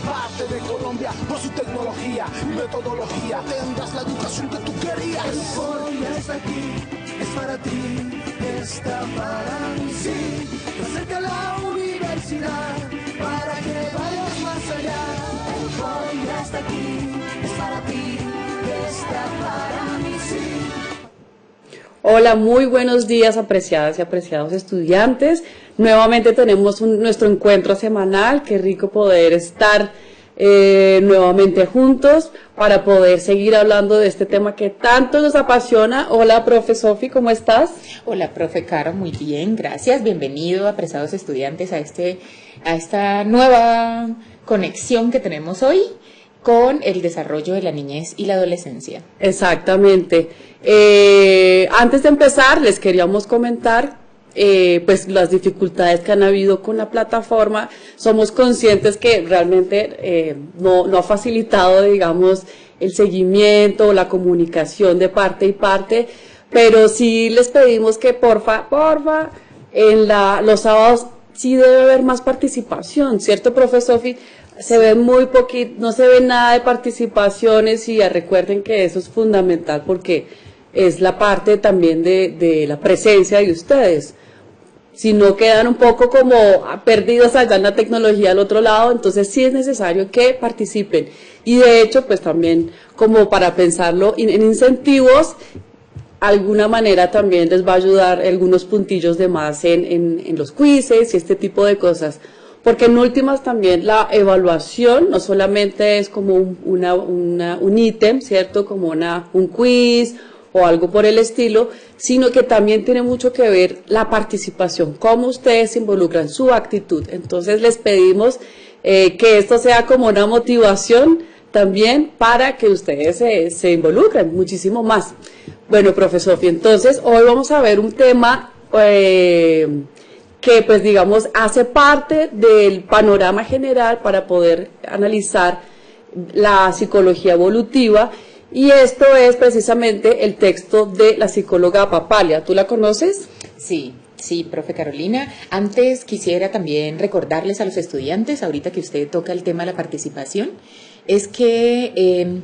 parte de Colombia por su tecnología y metodología. Tendrás la educación que tú querías. California está aquí, es para ti, está para mí, sí. Te acerca la universidad para que vayas más allá. California está aquí, es para ti, está para mí, sí. Hola, muy buenos días, apreciadas y apreciados estudiantes. Nuevamente tenemos nuestro encuentro semanal. Qué rico poder estar nuevamente juntos para poder seguir hablando de este tema que tanto nos apasiona. Hola, profe Sofi, ¿cómo estás? Hola, profe Caro, muy bien, gracias. Bienvenido, apreciados estudiantes, a esta nueva conexión que tenemos hoy con el desarrollo de la niñez y la adolescencia. Exactamente. Antes de empezar, les queríamos comentar pues las dificultades que han habido con la plataforma. Somos conscientes que realmente no ha facilitado, digamos, el seguimiento, la comunicación de parte y parte, pero sí les pedimos que porfa, en los sábados sí debe haber más participación, ¿cierto, profe Sofi? Se ve muy poquito, no se ve nada de participaciones y recuerden que eso es fundamental porque es la parte también de la presencia de ustedes. Si no quedan un poco como perdidos allá en la tecnología al otro lado, entonces sí es necesario que participen. Y de hecho, pues también como para pensarlo en incentivos, alguna manera también les va a ayudar algunos puntillos de más en los quizzes y este tipo de cosas. Porque en últimas también la evaluación no solamente es como un ítem, ¿cierto? Como un quiz o algo por el estilo, sino que también tiene mucho que ver la participación, cómo ustedes se involucran, su actitud. Entonces les pedimos que esto sea como una motivación también para que ustedes se involucren muchísimo más. Bueno, profe Sofi, entonces hoy vamos a ver un tema que pues digamos hace parte del panorama general para poder analizar la psicología evolutiva, y esto es precisamente el texto de la psicóloga Papalia. ¿Tú la conoces? Sí, profe Carolina. Antes quisiera también recordarles a los estudiantes, ahorita que usted toca el tema de la participación, es que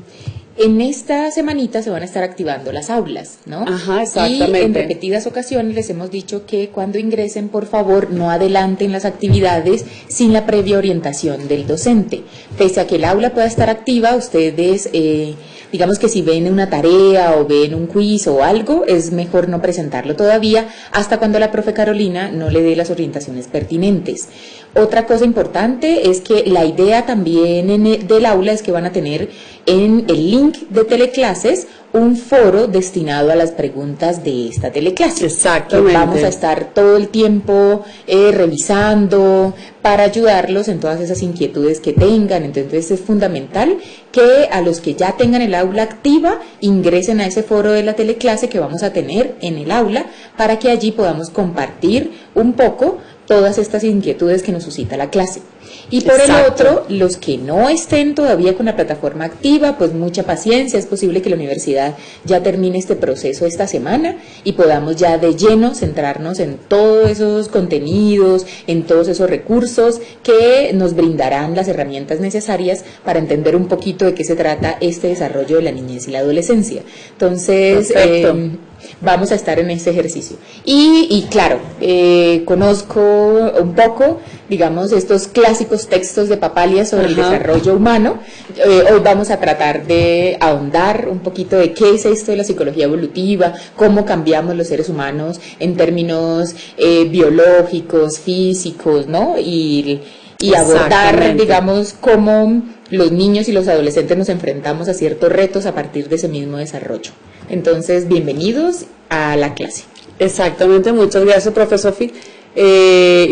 en esta semanita se van a estar activando las aulas, ¿no? Ajá, exactamente. Y en repetidas ocasiones les hemos dicho que cuando ingresen, por favor, no adelanten las actividades sin la previa orientación del docente. Pese a que el aula pueda estar activa, ustedes, digamos que si ven una tarea o ven un quiz o algo, es mejor no presentarlo todavía hasta cuando la profe Carolina no le dé las orientaciones pertinentes. Otra cosa importante es que la idea también del aula es que van a tener en el link de teleclases un foro destinado a las preguntas de esta teleclase. Exactamente. Que vamos a estar todo el tiempo revisando para ayudarlos en todas esas inquietudes que tengan. Entonces es fundamental que a los que ya tengan el aula activa ingresen a ese foro de la teleclase que vamos a tener en el aula para que allí podamos compartir un poco todas estas inquietudes que nos suscita la clase. Y por el otro, los que no estén todavía con la plataforma activa, pues mucha paciencia, es posible que la universidad ya termine este proceso esta semana y podamos ya de lleno centrarnos en todos esos contenidos, en todos esos recursos que nos brindarán las herramientas necesarias para entender un poquito de qué se trata este desarrollo de la niñez y la adolescencia. Entonces, vamos a estar en este ejercicio. Y claro, conozco un poco, digamos, estos clásicos textos de Papalia sobre el desarrollo humano. Hoy vamos a tratar de ahondar un poquito de qué es esto de la psicología evolutiva, cómo cambiamos los seres humanos en términos biológicos, físicos, ¿no? Y abordar, digamos, cómo los niños y los adolescentes nos enfrentamos a ciertos retos a partir de ese mismo desarrollo. Entonces, bienvenidos a la clase. Exactamente, muchas gracias, profe Sofi.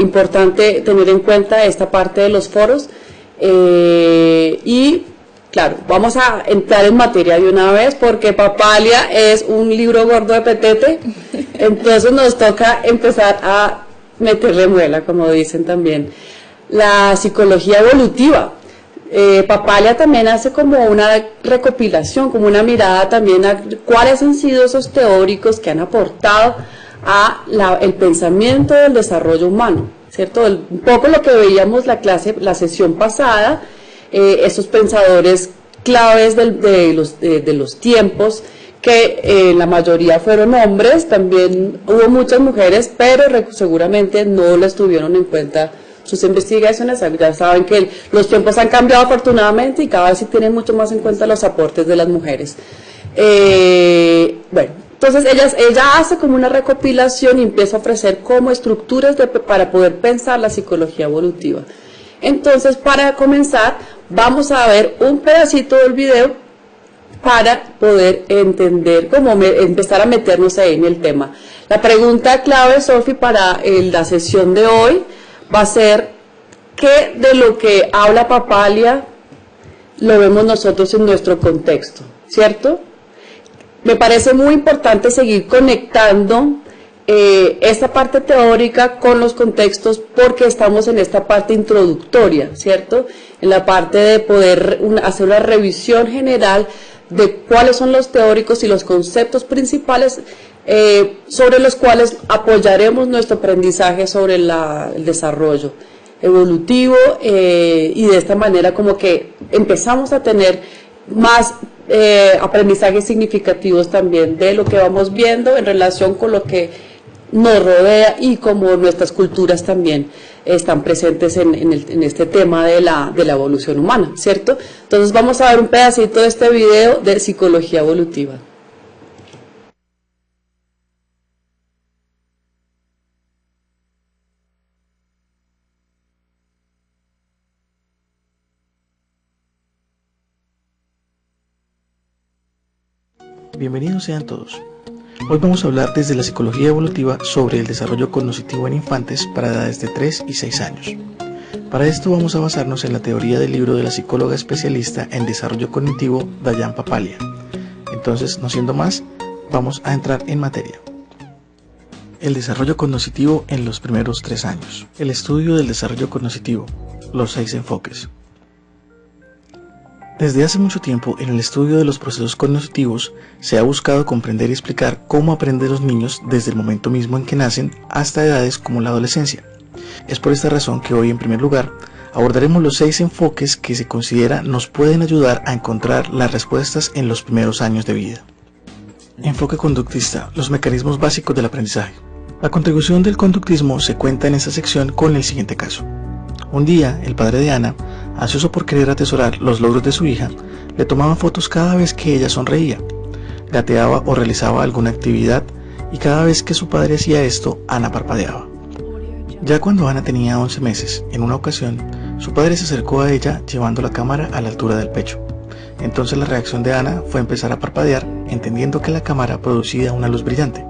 Importante tener en cuenta esta parte de los foros y claro, vamos a entrar en materia de una vez porque Papalia es un libro gordo de petete, entonces nos toca empezar a meterle muela, como dicen también. La psicología evolutiva. Papalia también hace como una recopilación, como una mirada también a cuáles han sido esos teóricos que han aportado a el pensamiento del desarrollo humano, ¿cierto? Un poco lo que veíamos la sesión pasada, esos pensadores claves de los tiempos, que la mayoría fueron hombres, también hubo muchas mujeres, pero seguramente no les tuvieron en cuenta sus investigaciones. Ya saben que los tiempos han cambiado afortunadamente y cada vez se tienen mucho más en cuenta los aportes de las mujeres. Bueno, entonces ella hace como una recopilación y empieza a ofrecer como estructuras para poder pensar la psicología evolutiva. Entonces, para comenzar, vamos a ver un pedacito del video para poder entender, empezar a meternos ahí en el tema. La pregunta clave, Sofi, para la sesión de hoy va a ser: ¿qué de lo que habla Papalia lo vemos nosotros en nuestro contexto? ¿Cierto? Me parece muy importante seguir conectando esta parte teórica con los contextos, porque estamos en esta parte introductoria, ¿cierto? En la parte de poder hacer una revisión general de cuáles son los teóricos y los conceptos principales sobre los cuales apoyaremos nuestro aprendizaje sobre el desarrollo evolutivo, y de esta manera como que empezamos a tener más aprendizajes significativos también de lo que vamos viendo en relación con lo que nos rodea y como nuestras culturas también están presentes en este tema de la evolución humana, ¿cierto? Entonces vamos a ver un pedacito de este video de psicología evolutiva. Bienvenidos sean todos. Hoy vamos a hablar desde la psicología evolutiva sobre el desarrollo cognitivo en infantes para edades de 3 y 6 años. Para esto vamos a basarnos en la teoría del libro de la psicóloga especialista en desarrollo cognitivo, Dayan Papalia. Entonces, no siendo más, vamos a entrar en materia. El desarrollo cognitivo en los primeros 3 años. El estudio del desarrollo cognitivo, los 6 enfoques. Desde hace mucho tiempo, en el estudio de los procesos cognitivos, se ha buscado comprender y explicar cómo aprenden los niños desde el momento mismo en que nacen hasta edades como la adolescencia. Es por esta razón que hoy, en primer lugar, abordaremos los 6 enfoques que se considera nos pueden ayudar a encontrar las respuestas en los primeros años de vida. Enfoque conductista, los mecanismos básicos del aprendizaje. La contribución del conductismo se cuenta en esta sección con el siguiente caso. Un día, el padre de Ana, ansioso por querer atesorar los logros de su hija, le tomaba fotos cada vez que ella sonreía, gateaba o realizaba alguna actividad, y cada vez que su padre hacía esto, Ana parpadeaba. Ya cuando Ana tenía 11 meses, en una ocasión, su padre se acercó a ella llevando la cámara a la altura del pecho. Entonces la reacción de Ana fue empezar a parpadear, entendiendo que la cámara producía una luz brillante.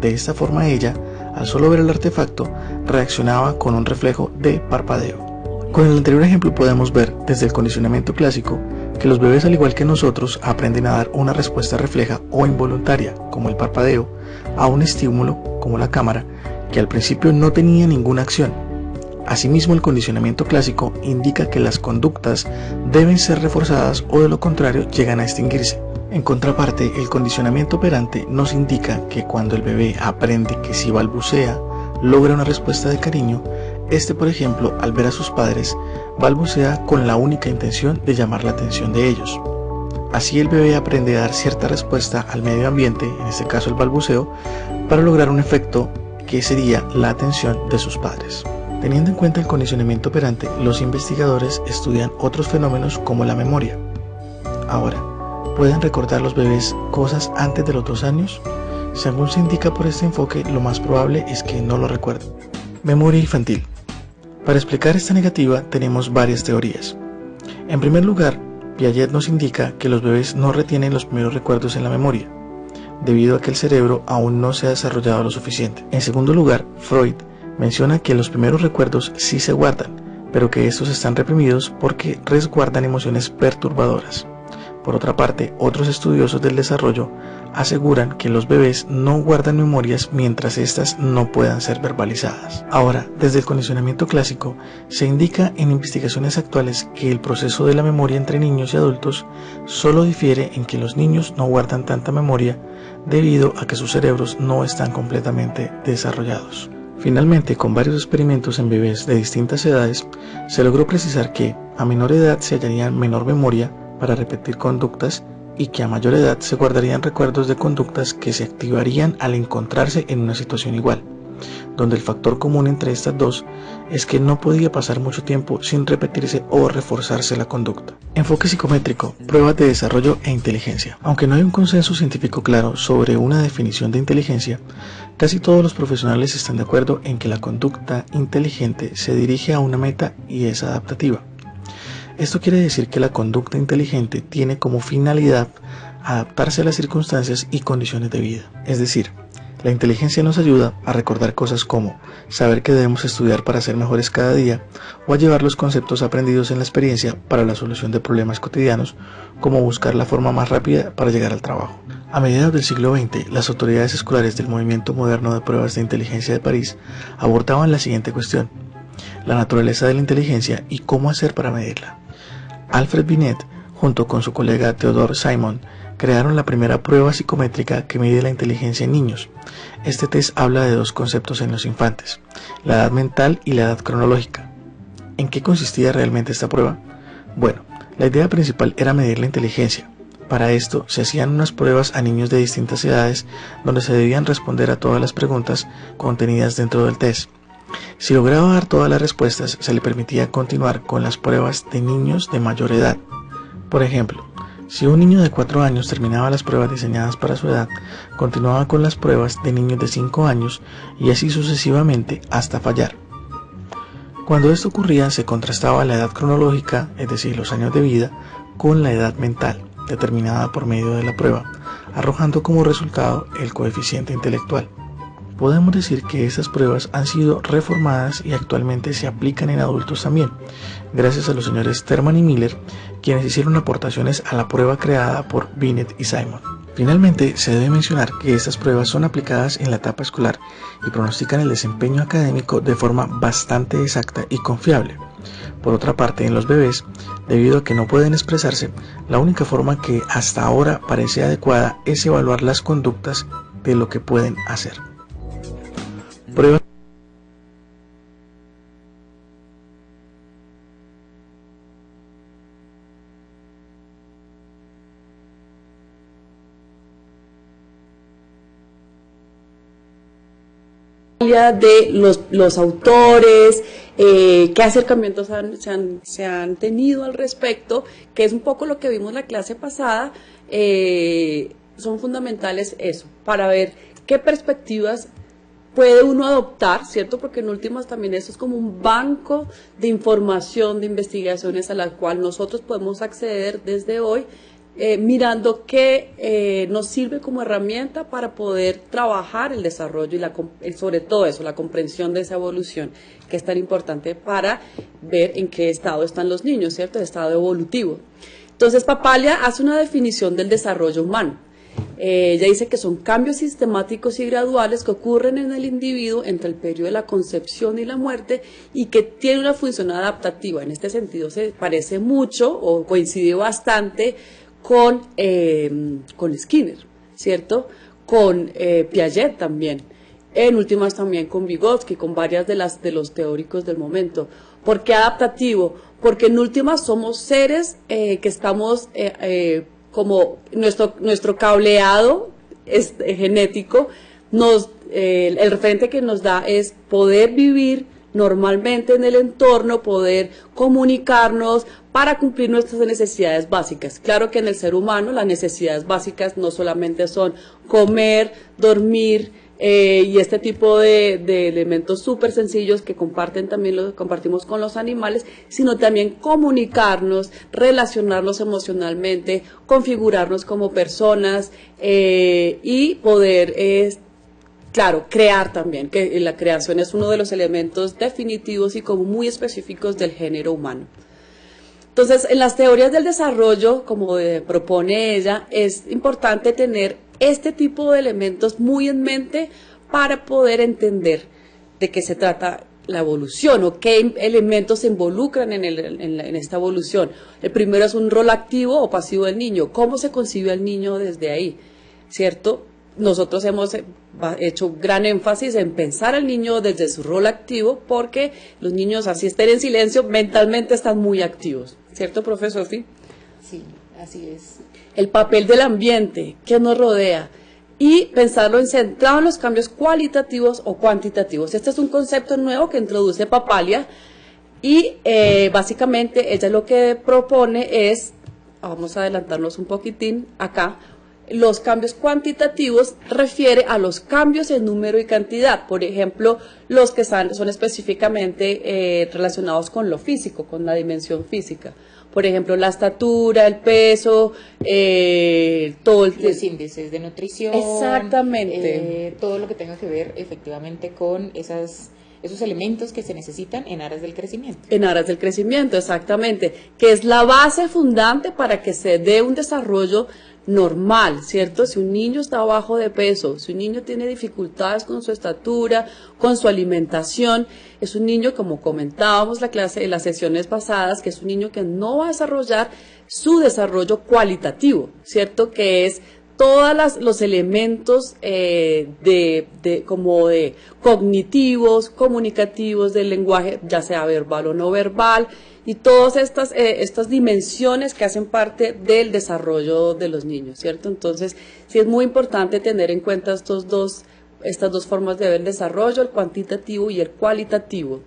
De esta forma ella, al solo ver el artefacto, reaccionaba con un reflejo de parpadeo. Con el anterior ejemplo podemos ver, desde el condicionamiento clásico, que los bebés, al igual que nosotros, aprenden a dar una respuesta refleja o involuntaria, como el parpadeo, a un estímulo, como la cámara, que al principio no tenía ninguna acción. Asimismo, el condicionamiento clásico indica que las conductas deben ser reforzadas o de lo contrario llegan a extinguirse. En contraparte, el condicionamiento operante nos indica que cuando el bebé aprende que si balbucea, logra una respuesta de cariño. Este, por ejemplo, al ver a sus padres, balbucea con la única intención de llamar la atención de ellos. Así el bebé aprende a dar cierta respuesta al medio ambiente, en este caso el balbuceo, para lograr un efecto que sería la atención de sus padres. Teniendo en cuenta el condicionamiento operante, los investigadores estudian otros fenómenos como la memoria. Ahora, ¿pueden recordar los bebés cosas antes de los 2 años? Según se indica por este enfoque, lo más probable es que no lo recuerden. Memoria infantil. Para explicar esta negativa tenemos varias teorías. En primer lugar, Piaget nos indica que los bebés no retienen los primeros recuerdos en la memoria, debido a que el cerebro aún no se ha desarrollado lo suficiente. En segundo lugar, Freud menciona que los primeros recuerdos sí se guardan, pero que estos están reprimidos porque resguardan emociones perturbadoras. Por otra parte, otros estudiosos del desarrollo aseguran que los bebés no guardan memorias mientras éstas no puedan ser verbalizadas. Ahora, desde el condicionamiento clásico, se indica en investigaciones actuales que el proceso de la memoria entre niños y adultos solo difiere en que los niños no guardan tanta memoria debido a que sus cerebros no están completamente desarrollados. Finalmente, con varios experimentos en bebés de distintas edades, se logró precisar que a menor edad se hallaría menor memoria para repetir conductas y que a mayor edad se guardarían recuerdos de conductas que se activarían al encontrarse en una situación igual, donde el factor común entre estas dos es que no podía pasar mucho tiempo sin repetirse o reforzarse la conducta. Enfoque psicométrico, pruebas de desarrollo e inteligencia. Aunque no hay un consenso científico claro sobre una definición de inteligencia, casi todos los profesionales están de acuerdo en que la conducta inteligente se dirige a una meta y es adaptativa. Esto quiere decir que la conducta inteligente tiene como finalidad adaptarse a las circunstancias y condiciones de vida. Es decir, la inteligencia nos ayuda a recordar cosas como saber que debemos estudiar para ser mejores cada día o a llevar los conceptos aprendidos en la experiencia para la solución de problemas cotidianos, como buscar la forma más rápida para llegar al trabajo. A mediados del siglo XX, las autoridades escolares del Movimiento Moderno de Pruebas de Inteligencia de París abordaban la siguiente cuestión: la naturaleza de la inteligencia y cómo hacer para medirla. Alfred Binet, junto con su colega Theodore Simon, crearon la primera prueba psicométrica que mide la inteligencia en niños. Este test habla de dos conceptos en los infantes: la edad mental y la edad cronológica. ¿En qué consistía realmente esta prueba? Bueno, la idea principal era medir la inteligencia. Para esto se hacían unas pruebas a niños de distintas edades donde se debían responder a todas las preguntas contenidas dentro del test. Si lograba dar todas las respuestas, se le permitía continuar con las pruebas de niños de mayor edad. Por ejemplo, si un niño de 4 años terminaba las pruebas diseñadas para su edad, continuaba con las pruebas de niños de 5 años y así sucesivamente hasta fallar. Cuando esto ocurría, se contrastaba la edad cronológica, es decir, los años de vida, con la edad mental, determinada por medio de la prueba, arrojando como resultado el coeficiente intelectual. Podemos decir que estas pruebas han sido reformadas y actualmente se aplican en adultos también, gracias a los señores Terman y Miller, quienes hicieron aportaciones a la prueba creada por Binet y Simon. Finalmente, se debe mencionar que estas pruebas son aplicadas en la etapa escolar y pronostican el desempeño académico de forma bastante exacta y confiable. Por otra parte, en los bebés, debido a que no pueden expresarse, la única forma que hasta ahora parece adecuada es evaluar las conductas de lo que pueden hacer. Prueba de los autores, qué acercamientos se han tenido al respecto, que es un poco lo que vimos la clase pasada. Son fundamentales eso, para ver qué perspectivas puede uno adoptar, ¿cierto? Porque en últimas también eso es como un banco de información, de investigaciones a la cual nosotros podemos acceder desde hoy, mirando qué nos sirve como herramienta para poder trabajar el desarrollo y sobre todo eso, la comprensión de esa evolución, que es tan importante para ver en qué estado están los niños, ¿cierto? El estado evolutivo. Entonces, Papalia hace una definición del desarrollo humano. Ella dice que son cambios sistemáticos y graduales que ocurren en el individuo entre el periodo de la concepción y la muerte y que tiene una función adaptativa. En este sentido se parece mucho o coincide bastante con Skinner, ¿cierto? Con Piaget también. En últimas también con Vygotsky, con varias de los teóricos del momento. ¿Por qué adaptativo? Porque en últimas somos seres que estamos como nuestro cableado genético, el referente que nos da es poder vivir normalmente en el entorno, poder comunicarnos para cumplir nuestras necesidades básicas. Claro que en el ser humano las necesidades básicas no solamente son comer, dormir, y este tipo de elementos súper sencillos que compartimos con los animales, sino también comunicarnos, relacionarnos emocionalmente, configurarnos como personas y poder, claro, crear también, que la creación es uno de los elementos definitivos y como muy específicos del género humano. Entonces, en las teorías del desarrollo, como propone ella, es importante tener este tipo de elementos muy en mente para poder entender de qué se trata la evolución o qué elementos se involucran en esta evolución. El primero es un rol activo o pasivo del niño. ¿Cómo se concibe al niño desde ahí? ¿Cierto? nosotros hemos hecho gran énfasis en pensar al niño desde su rol activo, porque los niños, así estén en silencio, mentalmente están muy activos, ¿cierto, profesor Sofi? Sí, así es. El papel del ambiente que nos rodea y pensarlo en centrado en los cambios cualitativos o cuantitativos. Este es un concepto nuevo que introduce Papalia y básicamente ella lo que propone es, vamos a adelantarnos un poquitín acá, los cambios cuantitativos refiere a los cambios en número y cantidad, por ejemplo, los que son específicamente relacionados con lo físico, con la dimensión física. Por ejemplo, la estatura, el peso, todo los índices de nutrición. Exactamente. Todo lo que tenga que ver efectivamente con esos elementos que se necesitan en aras del crecimiento. En aras del crecimiento, exactamente, que es la base fundante para que se dé un desarrollo normal, ¿cierto? Si un niño está bajo de peso, si un niño tiene dificultades con su estatura, con su alimentación, es un niño, como comentábamos en las sesiones pasadas, que es un niño que no va a desarrollar su desarrollo cualitativo, ¿cierto? Que es todos los elementos como de cognitivos, comunicativos, del lenguaje, ya sea verbal o no verbal, y todas estas dimensiones que hacen parte del desarrollo de los niños, ¿cierto? Entonces, sí es muy importante tener en cuenta estas dos formas de ver el desarrollo, el cuantitativo y el cualitativo.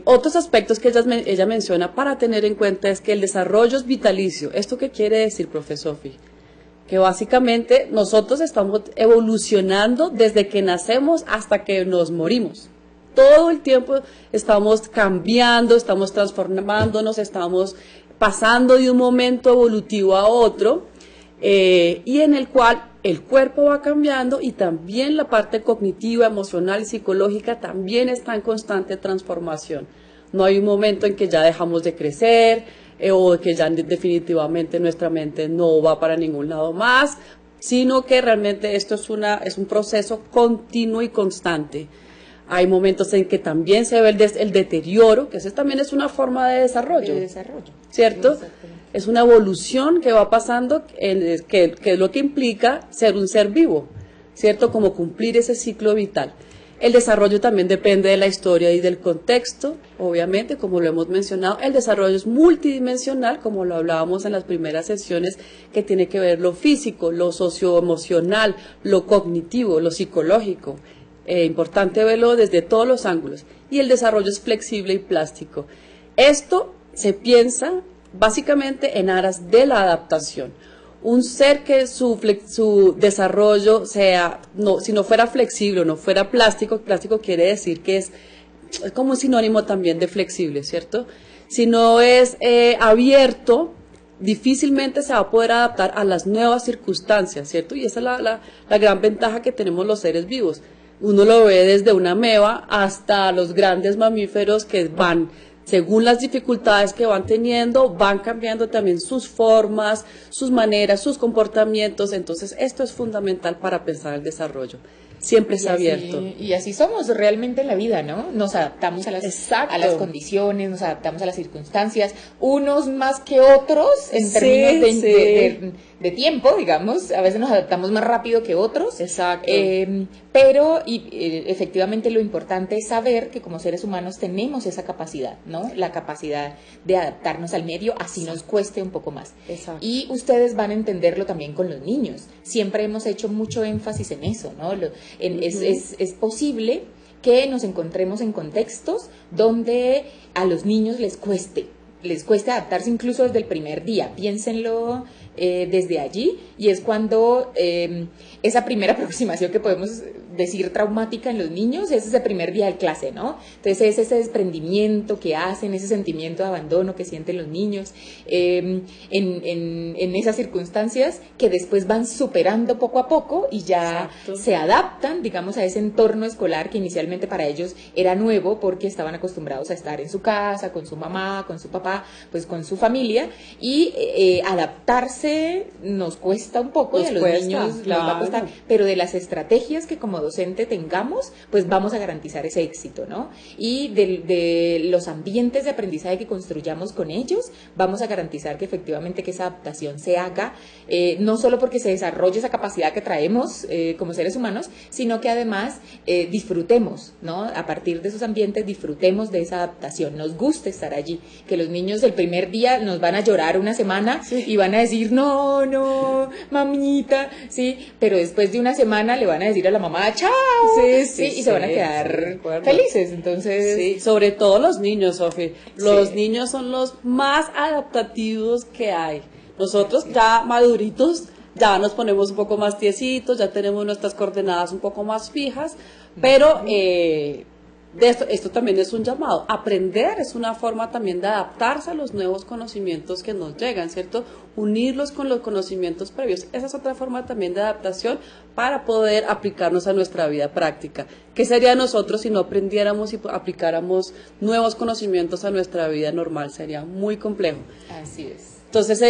Otros aspectos que ella menciona para tener en cuenta es que el desarrollo es vitalicio. ¿Esto qué quiere decir, profesor Sofi? Que básicamente nosotros estamos evolucionando desde que nacemos hasta que nos morimos. Todo el tiempo estamos cambiando, estamos transformándonos, estamos pasando de un momento evolutivo a otro, y en el cual el cuerpo va cambiando y también la parte cognitiva, emocional y psicológica también está en constante transformación. No hay un momento en que ya dejamos de crecer o que ya definitivamente nuestra mente no va para ningún lado más, sino que realmente esto es un proceso continuo y constante. Hay momentos en que también se ve el deterioro, que ese también es una forma de desarrollo. ¿Cierto? Es una evolución que va pasando, que es lo que implica ser un ser vivo, ¿cierto? Como cumplir ese ciclo vital. El desarrollo también depende de la historia y del contexto, obviamente, como lo hemos mencionado. El desarrollo es multidimensional, como lo hablábamos en las primeras sesiones, que tiene que ver lo físico, lo socioemocional, lo cognitivo, lo psicológico. Importante verlo desde todos los ángulos. Y el desarrollo es flexible y plástico. Esto se piensa básicamente en aras de la adaptación. Un ser que su desarrollo si no fuera flexible o no fuera plástico quiere decir que es como un sinónimo también de flexible, ¿cierto? Si no es abierto, difícilmente se va a poder adaptar a las nuevas circunstancias, ¿cierto? Y esa es la gran ventaja que tenemos los seres vivos. Uno lo ve desde una ameba hasta los grandes mamíferos que van, según las dificultades que van teniendo, van cambiando también sus formas, sus maneras, sus comportamientos. Entonces, esto es fundamental para pensar el desarrollo. Siempre está abierto. Y así somos realmente en la vida, ¿no? Nos adaptamos a las condiciones, nos adaptamos a las circunstancias, unos más que otros en términos de tiempo, digamos. A veces nos adaptamos más rápido que otros. Exacto. Pero efectivamente lo importante es saber que como seres humanos tenemos esa capacidad, ¿no? La capacidad de adaptarnos al medio, así nos cueste un poco más. Exacto. Y ustedes van a entenderlo también con los niños. Siempre hemos hecho mucho énfasis en eso, ¿no? Es posible que nos encontremos en contextos donde a los niños les cueste adaptarse incluso desde el primer día. Piénsenlo desde allí, y es cuando esa primera aproximación que podemos decir traumática en los niños es ese primer día de clase, ¿no? Entonces es ese desprendimiento que hacen, ese sentimiento de abandono que sienten los niños en esas circunstancias que después van superando poco a poco y ya se adaptan, digamos, a ese entorno escolar que inicialmente para ellos era nuevo porque estaban acostumbrados a estar en su casa, con su mamá, con su papá, pues con su familia, y adaptarse nos cuesta un poco, y a los niños les va a costar, pero de las estrategias que como docente tengamos, pues vamos a garantizar ese éxito, ¿no? Y de los ambientes de aprendizaje que construyamos con ellos, vamos a garantizar que efectivamente que esa adaptación se haga, no solo porque se desarrolle esa capacidad que traemos como seres humanos, sino que además disfrutemos, ¿no? A partir de esos ambientes disfrutemos de esa adaptación, nos gusta estar allí, que los niños el primer día nos van a llorar una semana y van a decir, no, mamita, sí, pero después de una semana le van a decir a la mamá, chao, y se van a quedar felices, entonces... Sí, sobre todo los niños, Sofi, los niños son los más adaptativos que hay. Nosotros ya maduritos, ya nos ponemos un poco más tiesitos, ya tenemos nuestras coordenadas un poco más fijas, pero esto también es un llamado. Aprender es una forma también de adaptarse a los nuevos conocimientos que nos llegan, ¿cierto? Unirlos con los conocimientos previos. Esa es otra forma también de adaptación para poder aplicarnos a nuestra vida práctica. ¿Qué sería nosotros si no aprendiéramos y aplicáramos nuevos conocimientos a nuestra vida normal? Sería muy complejo. Así es. Entonces,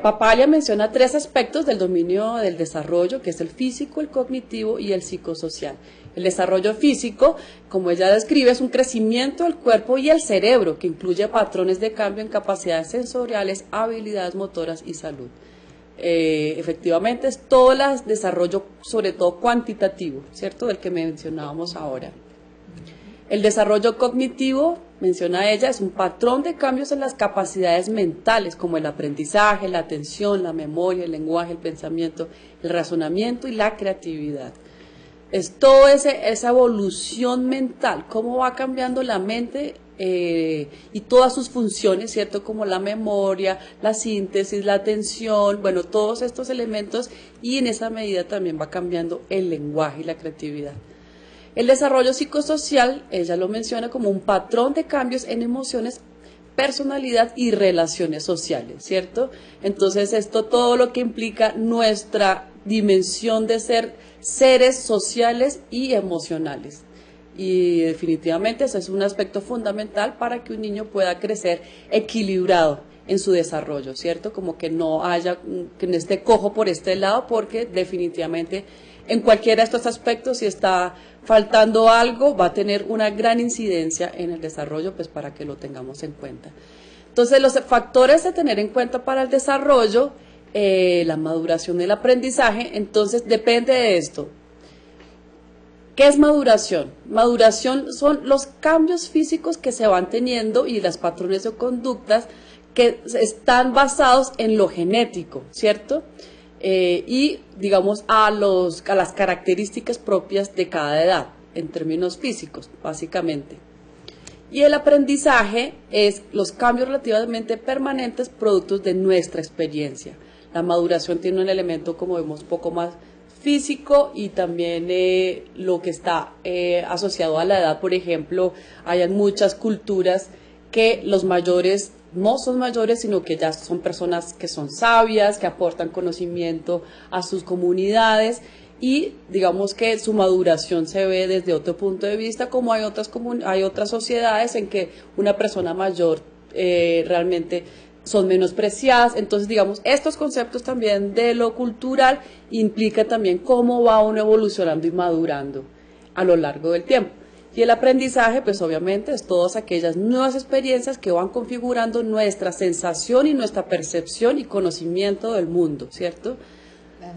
Papalia menciona 3 aspectos del dominio del desarrollo, que es el físico, el cognitivo y el psicosocial. El desarrollo físico, como ella describe, es un crecimiento del cuerpo y el cerebro, que incluye patrones de cambio en capacidades sensoriales, habilidades motoras y salud. Efectivamente, es todo el desarrollo, sobre todo cuantitativo, ¿cierto?, del que mencionábamos ahora. El desarrollo cognitivo, menciona ella, es un patrón de cambios en las capacidades mentales, como el aprendizaje, la atención, la memoria, el lenguaje, el pensamiento, el razonamiento y la creatividad. Es toda esa evolución mental, cómo va cambiando la mente y todas sus funciones, ¿cierto? Como la memoria, la síntesis, la atención, bueno, todos estos elementos, y en esa medida también va cambiando el lenguaje y la creatividad. El desarrollo psicosocial, ella lo menciona como un patrón de cambios en emociones, personalidad y relaciones sociales, ¿cierto? Entonces esto todo lo que implica nuestra dimensión de ser seres sociales y emocionales. Y definitivamente ese es un aspecto fundamental para que un niño pueda crecer equilibrado en su desarrollo, ¿cierto? Como que no esté cojo por este lado, porque definitivamente en cualquiera de estos aspectos, si está faltando algo, va a tener una gran incidencia en el desarrollo, pues para que lo tengamos en cuenta. Entonces, los factores a tener en cuenta para el desarrollo, la maduración del aprendizaje, entonces depende de esto. ¿Qué es maduración? Maduración son los cambios físicos que se van teniendo y los patrones de conductas que están basados en lo genético, ¿cierto? Y digamos a las características propias de cada edad, en términos físicos, básicamente. Y el aprendizaje es los cambios relativamente permanentes productos de nuestra experiencia. La maduración tiene un elemento, como vemos, un poco más físico y también lo que está asociado a la edad. Por ejemplo, hay en muchas culturas que los mayores no son mayores, sino que ya son personas que son sabias, que aportan conocimiento a sus comunidades, y digamos que su maduración se ve desde otro punto de vista, como hay otras sociedades en que una persona mayor realmente son menospreciadas. Entonces, digamos, estos conceptos también de lo cultural implica también cómo va uno evolucionando y madurando a lo largo del tiempo. Y el aprendizaje, pues obviamente, es todas aquellas nuevas experiencias que van configurando nuestra sensación y nuestra percepción y conocimiento del mundo, ¿cierto?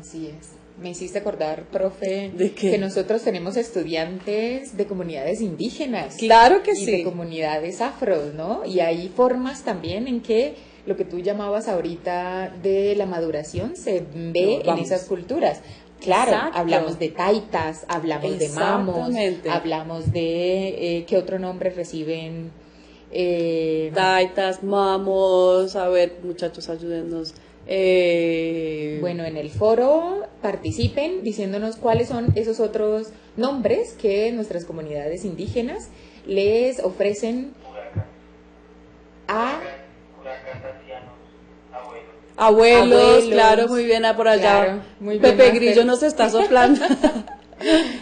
Así es. Me hiciste acordar, profe, ¿de qué? Que nosotros tenemos estudiantes de comunidades indígenas. Claro que y sí. de comunidades afros, ¿no? Y hay formas también en que lo que tú llamabas ahorita de la maduración se ve en esas culturas. Claro, Exacto. Hablamos de taitas, hablamos de mamos, hablamos de ¿qué otro nombre reciben? Taitas, mamos, a ver, muchachos, ayúdennos. Bueno, en el foro participen diciéndonos cuáles son esos otros nombres que nuestras comunidades indígenas les ofrecen a abuelos, claro, muy bien, por allá. Claro, muy bien, Pepe Grillo nos está soplando.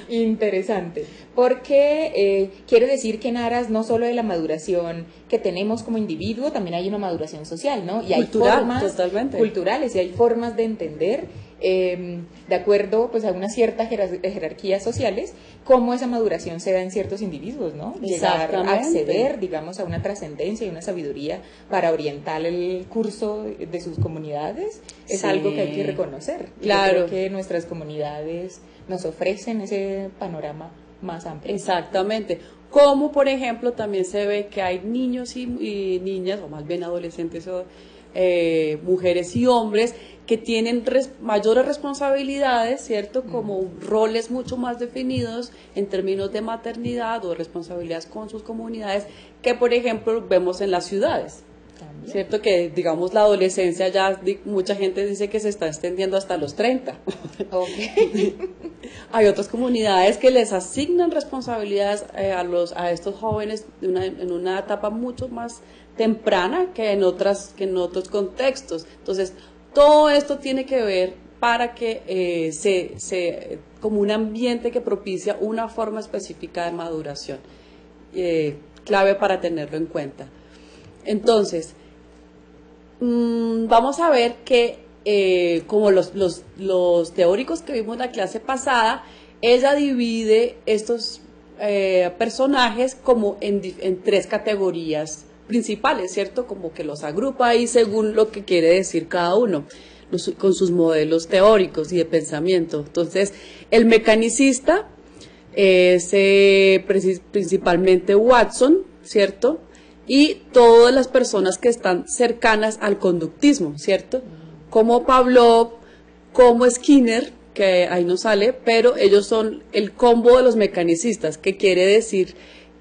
Interesante, porque quiere decir que en aras no solo de la maduración que tenemos como individuo, también hay una maduración social, ¿no? Y hay Cultural, formas totalmente. culturales y hay formas de entender de acuerdo pues a unas ciertas jerarquías sociales, cómo esa maduración se da en ciertos individuos, ¿no? Llegar a acceder, digamos, a una trascendencia y una sabiduría para orientar el curso de sus comunidades, es sí, algo que hay que reconocer. Claro. Yo creo que nuestras comunidades nos ofrecen ese panorama más amplio. Exactamente. Como por ejemplo también se ve que hay niños y niñas, o más bien adolescentes o mujeres y hombres que tienen mayores responsabilidades, ¿cierto? Como roles mucho más definidos en términos de maternidad o responsabilidades con sus comunidades, que por ejemplo vemos en las ciudades. También. ¿Cierto? Que digamos la adolescencia ya mucha gente dice que se está extendiendo hasta los 30. Okay. Hay otras comunidades que les asignan responsabilidades a estos jóvenes en una etapa mucho más temprana que en otros contextos. Entonces, todo esto tiene que ver para que como un ambiente que propicia una forma específica de maduración, clave para tenerlo en cuenta. Entonces, vamos a ver que como los teóricos que vimos en la clase pasada, ella divide estos personajes como en tres categorías principales, ¿cierto? Como que los agrupa ahí según lo que quiere decir cada uno, con sus modelos teóricos y de pensamiento. Entonces, el mecanicista es principalmente Watson, ¿cierto? Y todas las personas que están cercanas al conductismo, ¿cierto? Como Pavlov, como Skinner, que ahí no sale, pero ellos son el combo de los mecanicistas, que quiere decir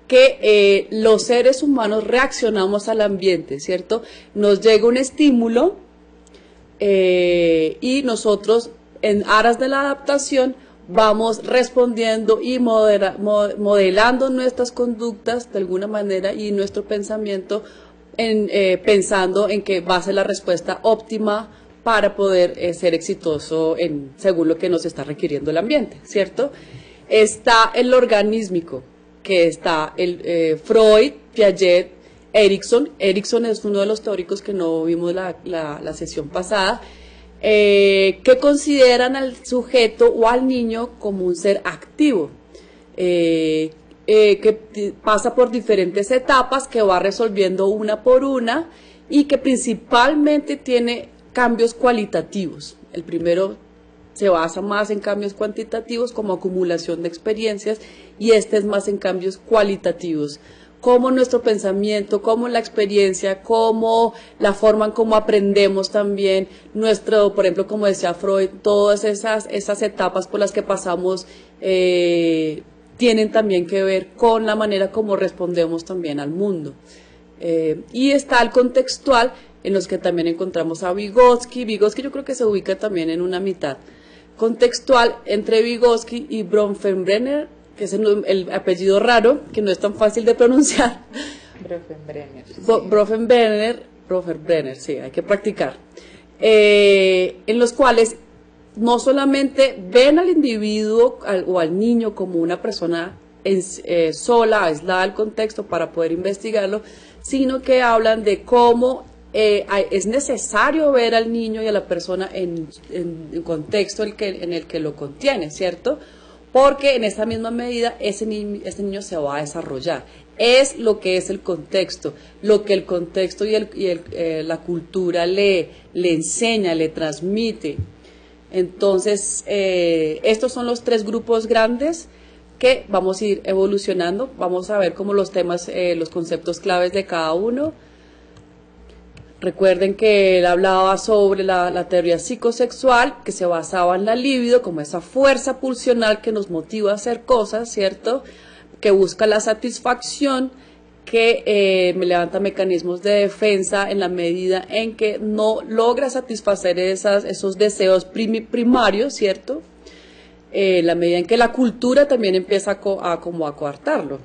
que los seres humanos reaccionamos al ambiente, ¿cierto? Nos llega un estímulo y nosotros, en aras de la adaptación, vamos respondiendo y modelando nuestras conductas de alguna manera y nuestro pensamiento pensando en que va a ser la respuesta óptima para poder ser exitoso según lo que nos está requiriendo el ambiente, ¿cierto? Está el organísmico, que está Freud, Piaget, Erikson. Erikson es uno de los teóricos que no vimos la sesión pasada, que consideran al sujeto o al niño como un ser activo, que pasa por diferentes etapas, que va resolviendo una por una y que principalmente tiene cambios cualitativos. El primero se basa más en cambios cuantitativos como acumulación de experiencias y este es más en cambios cualitativos, como nuestro pensamiento, como la experiencia, como la forma en cómo aprendemos también, por ejemplo, como decía Freud, todas esas etapas por las que pasamos tienen también que ver con la manera como respondemos también al mundo. Y está el contextual, en los que también encontramos a Vygotsky. Vygotsky yo creo que se ubica también en una mitad contextual entre Vygotsky y Bronfenbrenner, que es el apellido raro, que no es tan fácil de pronunciar. Bronfenbrenner, sí, hay que practicar. En los cuales no solamente ven al individuo o al niño como una persona sola, aislada del contexto para poder investigarlo, sino que hablan de cómo es necesario ver al niño y a la persona en el contexto en el que lo contiene, ¿cierto? Porque en esa misma medida ese niño se va a desarrollar. Es lo que es el contexto, lo que el contexto y la cultura le enseña, le transmite. Entonces, estos son los tres grupos grandes que vamos a ir evolucionando. Vamos a ver cómo los temas, los conceptos claves de cada uno. Recuerden que él hablaba sobre la teoría psicosexual, que se basaba en la libido, como esa fuerza pulsional que nos motiva a hacer cosas, ¿cierto? Que busca la satisfacción, que levanta mecanismos de defensa en la medida en que no logra satisfacer esos deseos primarios, ¿cierto? La medida en que la cultura también empieza como a coartarlo.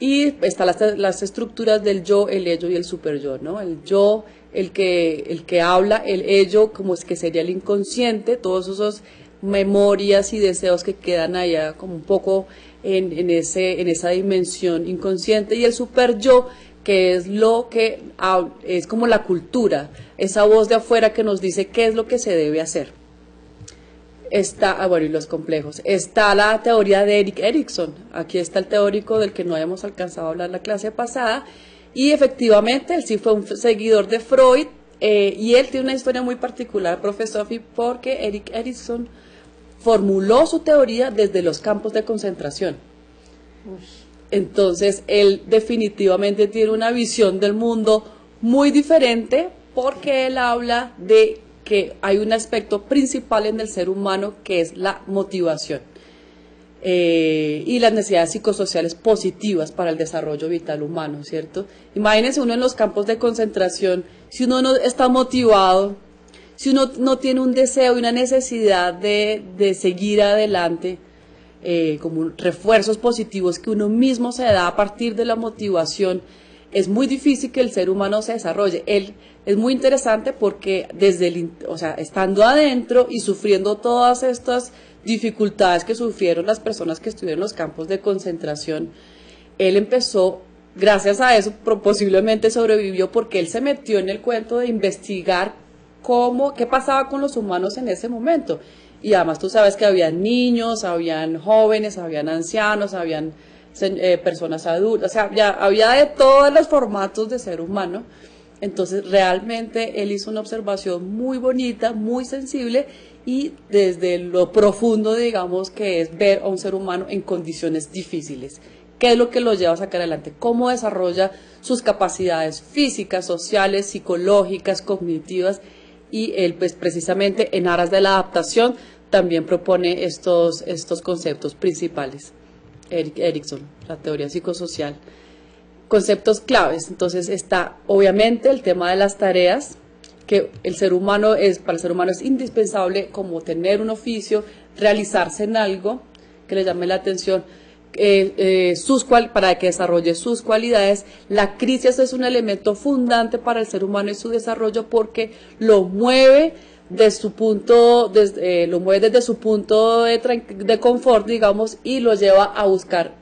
Y están las estructuras del yo, el ello y el superyo, ¿no? El yo, el que habla, el ello, como es que sería el inconsciente, todos esos memorias y deseos que quedan allá como un poco en esa dimensión inconsciente, y el superyo, que es lo que es como la cultura, esa voz de afuera que nos dice qué es lo que se debe hacer. Está, bueno, y los complejos. Está la teoría de Erik Erikson. Aquí está el teórico del que no habíamos alcanzado a hablar la clase pasada. Y efectivamente, él sí fue un seguidor de Freud. Y él tiene una historia muy particular, profesor, porque Erik Erikson formuló su teoría desde los campos de concentración. Entonces, él definitivamente tiene una visión del mundo muy diferente, porque él habla de que hay un aspecto principal en el ser humano que es la motivación y las necesidades psicosociales positivas para el desarrollo vital humano, ¿cierto? Imagínense uno en los campos de concentración, si uno no está motivado, si uno no tiene un deseo y una necesidad de seguir adelante, como refuerzos positivos que uno mismo se da a partir de la motivación, es muy difícil que el ser humano se desarrolle. Él es muy interesante porque estando adentro y sufriendo todas estas dificultades que sufrieron las personas que estuvieron en los campos de concentración, él empezó, gracias a eso, posiblemente sobrevivió porque él se metió en el cuento de investigar qué pasaba con los humanos en ese momento. Y además tú sabes que habían niños, habían jóvenes, habían ancianos, habían personas adultas, o sea, ya había de todos los formatos de ser humano. Entonces realmente él hizo una observación muy bonita, muy sensible, y desde lo profundo, digamos, que es ver a un ser humano en condiciones difíciles. ¿Qué es lo que lo lleva a sacar adelante? ¿Cómo desarrolla sus capacidades físicas, sociales, psicológicas, cognitivas? Y él, pues precisamente en aras de la adaptación, también propone estos conceptos principales. Erik Erikson, la teoría psicosocial. Conceptos claves, entonces está obviamente el tema de las tareas, que para el ser humano es indispensable como tener un oficio, realizarse en algo que le llame la atención, para que desarrolle sus cualidades. La crisis es un elemento fundante para el ser humano y su desarrollo porque lo mueve desde su punto de confort, digamos, y lo lleva a buscar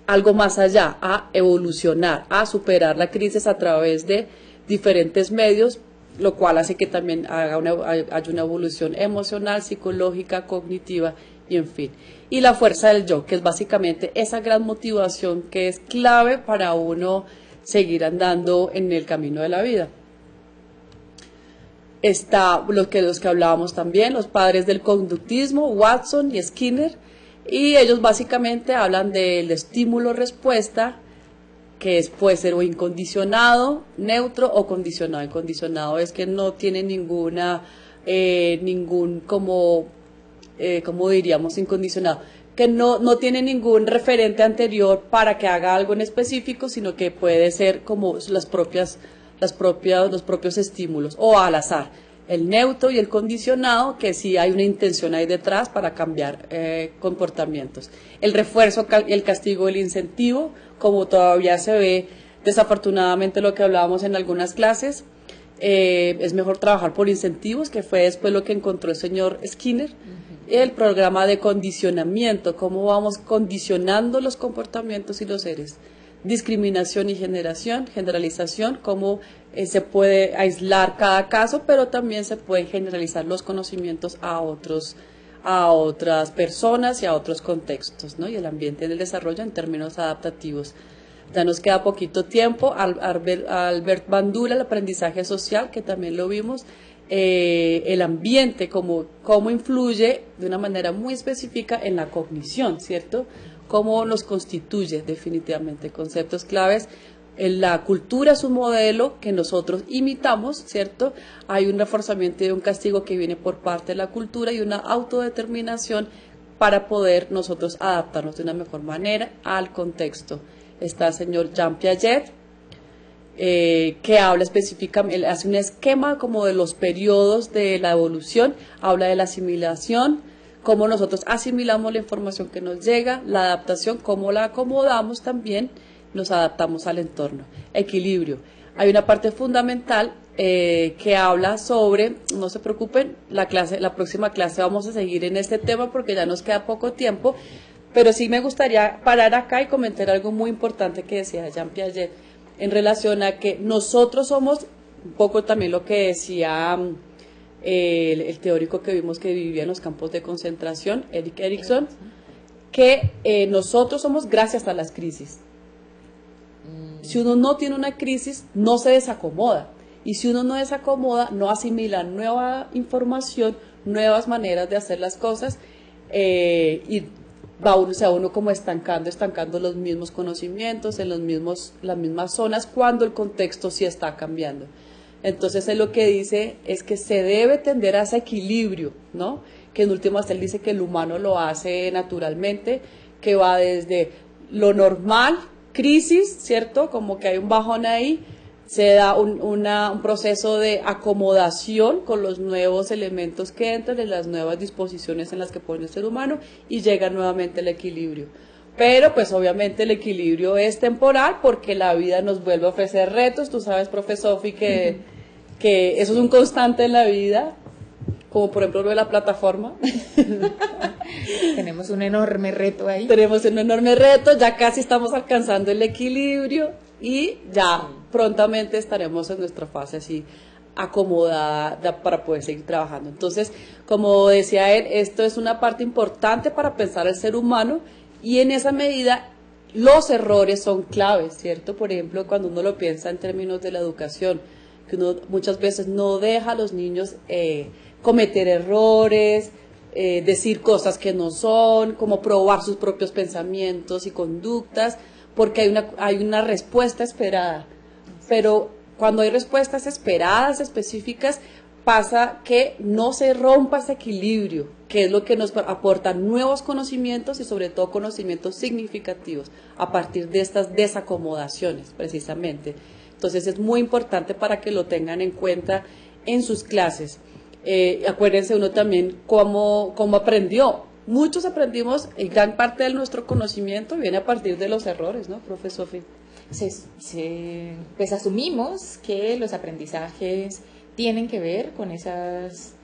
algo más allá, a evolucionar, a superar la crisis a través de diferentes medios, lo cual hace que también haya una evolución emocional, psicológica, cognitiva y en fin. Y la fuerza del yo, que es básicamente esa gran motivación que es clave para uno seguir andando en el camino de la vida. Está los que hablábamos también, los padres del conductismo, Watson y Skinner, y ellos básicamente hablan del estímulo-respuesta, que puede ser o incondicionado, neutro o condicionado. Incondicionado es que no tiene como diríamos, incondicionado, que no tiene ningún referente anterior para que haga algo en específico, sino que puede ser como los propios estímulos, o al azar. El neutro y el condicionado, que sí hay una intención ahí detrás para cambiar comportamientos. El refuerzo, el castigo, el incentivo, como todavía se ve desafortunadamente lo que hablábamos en algunas clases, es mejor trabajar por incentivos, que fue después lo que encontró el señor Skinner. El programa de condicionamiento, cómo vamos condicionando los comportamientos y los seres. Discriminación y generalización, cómo se puede aislar cada caso, pero también se pueden generalizar los conocimientos a otras personas y a otros contextos, ¿no? Y el ambiente del desarrollo en términos adaptativos. Ya nos queda poquito tiempo. Albert Bandura, el aprendizaje social, que también lo vimos. El ambiente, cómo influye de una manera muy específica en la cognición, ¿cierto? Cómo nos constituye definitivamente. Conceptos claves. La cultura es un modelo que nosotros imitamos, ¿cierto? Hay un reforzamiento y un castigo que viene por parte de la cultura y una autodeterminación para poder nosotros adaptarnos de una mejor manera al contexto. Está el señor Jean Piaget, que habla específicamente, hace un esquema como de los periodos de la evolución, habla de la asimilación, cómo nosotros asimilamos la información que nos llega, la adaptación, cómo la acomodamos también, nos adaptamos al entorno. Equilibrio. Hay una parte fundamental que habla sobre, no se preocupen, la próxima clase vamos a seguir en este tema porque ya nos queda poco tiempo, pero sí me gustaría parar acá y comentar algo muy importante que decía Jean Piaget. en relación a que nosotros somos, un poco también lo que decía el teórico que vimos que vivía en los campos de concentración, Erik Erikson, que nosotros somos gracias a las crisis. Si uno no tiene una crisis, no se desacomoda. Y si uno no desacomoda, no asimila nueva información, nuevas maneras de hacer las cosas, y va uno, se va uno como estancando los mismos conocimientos en las mismas zonas, cuando el contexto sí está cambiando. Entonces él lo que dice es que se debe tender a ese equilibrio, ¿no? Que en últimas él dice que el humano lo hace naturalmente, que va desde lo normal, crisis, ¿cierto? Como que hay un bajón ahí, se da un proceso de acomodación con los nuevos elementos que entran, en las nuevas disposiciones en las que pone el ser humano, y llega nuevamente el equilibrio. Pero pues obviamente el equilibrio es temporal, porque la vida nos vuelve a ofrecer retos. Tú sabes, profe Sofi, que eso es un constante en la vida, como por ejemplo lo de la plataforma. Tenemos un enorme reto ahí. Tenemos un enorme reto, ya casi estamos alcanzando el equilibrio y ya prontamente estaremos en nuestra fase así acomodada para poder seguir trabajando. Entonces, como decía él, esto es una parte importante para pensar al ser humano, y en esa medida los errores son claves, ¿cierto? Por ejemplo, cuando uno lo piensa en términos de la educación, que uno muchas veces no deja a los niños cometer errores, decir cosas que no son, como probar sus propios pensamientos y conductas, porque hay una respuesta esperada. Pero cuando hay respuestas esperadas, específicas, pasa que no se rompa ese equilibrio, que es lo que nos aporta nuevos conocimientos, y sobre todo conocimientos significativos a partir de estas desacomodaciones, precisamente. Entonces es muy importante para que lo tengan en cuenta en sus clases. Acuérdense uno también cómo aprendió. Muchos aprendimos, y gran parte de nuestro conocimiento viene a partir de los errores, ¿no, profe Sofi? Pues asumimos que los aprendizajes tienen que ver con esas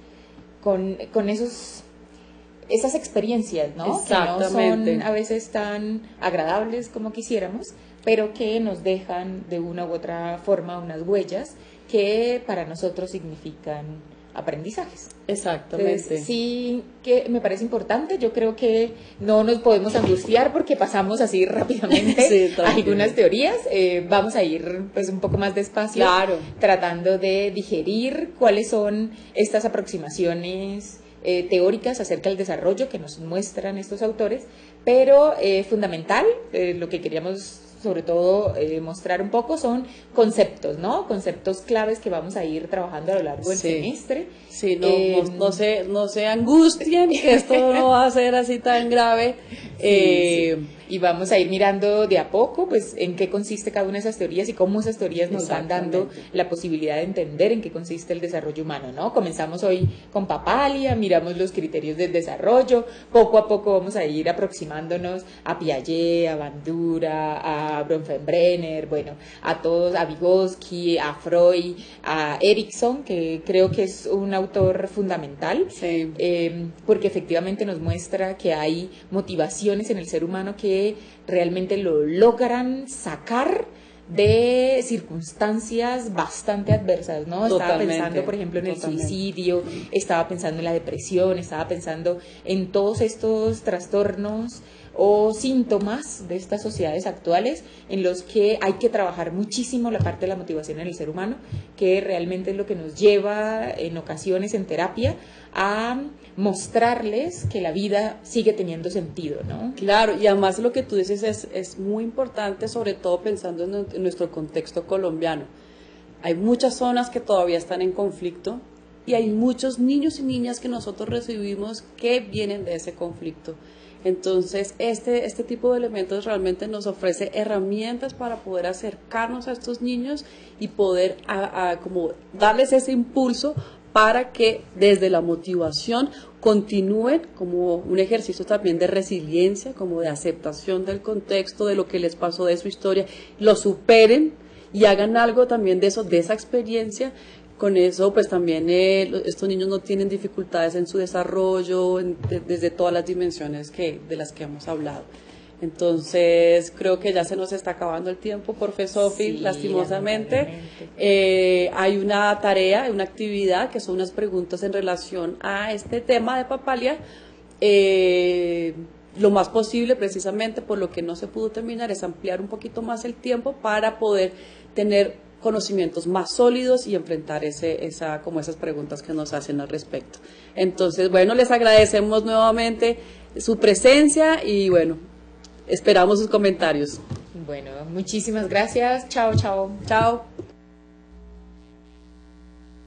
experiencias, ¿no? Que no son a veces tan agradables como quisiéramos, pero que nos dejan de una u otra forma unas huellas que para nosotros significan aprendizajes. Exactamente. Entonces, sí, que me parece importante. Yo creo que no nos podemos angustiar porque pasamos así rápidamente algunas teorías. Vamos a ir pues un poco más despacio, tratando de digerir cuáles son estas aproximaciones teóricas acerca del desarrollo que nos muestran estos autores, pero fundamental, lo que queríamos sobre todo mostrar un poco son conceptos, ¿no? Conceptos claves que vamos a ir trabajando a lo largo del semestre. Sí, no se angustien, que esto no va a ser así tan grave. Y vamos a ir mirando de a poco, pues, en qué consiste cada una de esas teorías y cómo esas teorías nos van dando la posibilidad de entender en qué consiste el desarrollo humano, ¿no? Comenzamos hoy con Papalia, miramos los criterios del desarrollo, poco a poco vamos a ir aproximándonos a Piaget, a Bandura, a Bronfenbrenner, bueno, a todos, a Vygotsky, a Freud, a Erikson, que creo que es un autor fundamental, porque efectivamente nos muestra que hay motivaciones en el ser humano que realmente lo logran sacar de circunstancias bastante adversas, ¿no? Estaba pensando, por ejemplo, en el suicidio, estaba pensando en la depresión, estaba pensando en todos estos trastornos o síntomas de estas sociedades actuales en los que hay que trabajar muchísimo la parte de la motivación en el ser humano, que realmente es lo que nos lleva en ocasiones en terapia a mostrarles que la vida sigue teniendo sentido, ¿no? Claro, y además lo que tú dices es muy importante, sobre todo pensando en nuestro contexto colombiano. Hay muchas zonas que todavía están en conflicto, y hay muchos niños y niñas que nosotros recibimos que vienen de ese conflicto. Entonces, este tipo de elementos realmente nos ofrece herramientas para poder acercarnos a estos niños y poder como darles ese impulso para que desde la motivación continúen como un ejercicio también de resiliencia, como de aceptación del contexto, de lo que les pasó, de su historia, lo superen y hagan algo también de eso, de esa experiencia. Con eso, pues también estos niños no tienen dificultades en su desarrollo, desde todas las dimensiones de las que hemos hablado. Entonces, creo que ya se nos está acabando el tiempo, profe Sofi, Sí, lastimosamente. Hay una tarea, una actividad, que son unas preguntas en relación a este tema de Papalia. Lo más posible, precisamente por lo que no se pudo terminar, es ampliar un poquito más el tiempo para poder tener conocimientos más sólidos y enfrentar como esas preguntas que nos hacen al respecto. Entonces, bueno, les agradecemos nuevamente su presencia y bueno, esperamos sus comentarios. Bueno, muchísimas gracias. Chao, chao. Chao.